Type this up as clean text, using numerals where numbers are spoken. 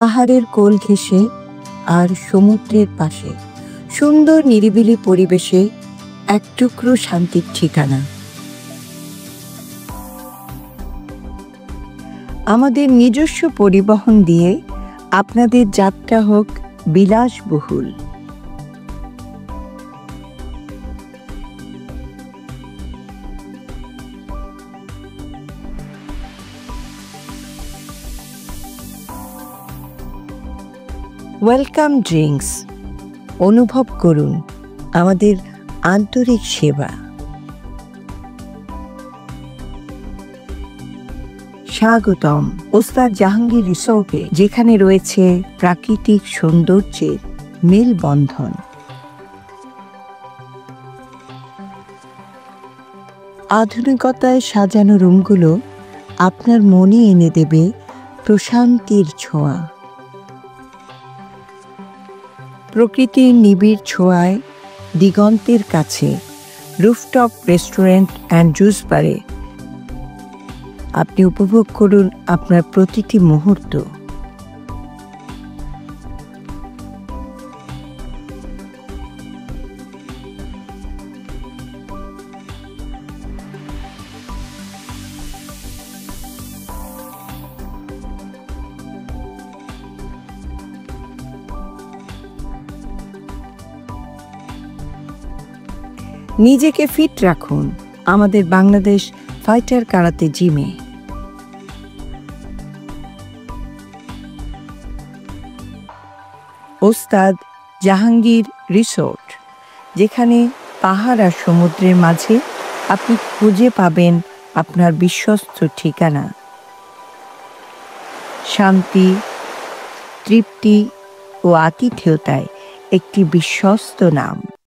পাহাড়ের কোল ঘেঁষে আর সমুদ্রের পাশে সুন্দর নিরিবিলি পরিবেশে এক টুকরো শান্তির ঠিকানা। আমাদের নিজস্ব পরিবহন দিয়ে আপনাদের যাত্রা হোক বিলাসবহুল। ওয়েলকাম ড্রিঙ্কস, অনুভব করুন আমাদের আন্তরিক সেবা। স্বাগতম ওস্তাদ জাহাঙ্গীর রিসোর্টে, যেখানে রয়েছে প্রাকৃতিক সৌন্দর্যের মেলবন্ধন। আধুনিকতায় সাজানো রুমগুলো আপনার মনে এনে দেবে প্রশান্তির ছোঁয়া। প্রকৃতির নিবিড় ছোঁয়ায় দিগন্তের কাছে রুফটপ রেস্টুরেন্ট অ্যান্ড জুস বারে আপনি উপভোগ করুন আপনার প্রতিটি মুহূর্ত। নিজেকে ফিট রাখুন আমাদের বাংলাদেশ ফাইটার কারাতে জিমে। ওস্তাদ জাহাঙ্গীর রিসোর্ট, যেখানে পাহাড় আর সমুদ্রের মাঝে আপনি খুঁজে পাবেন আপনার বিশ্বস্ত ঠিকানা। শান্তি, তৃপ্তি ও আতিথেয়তায় একটি বিশ্বস্ত নাম।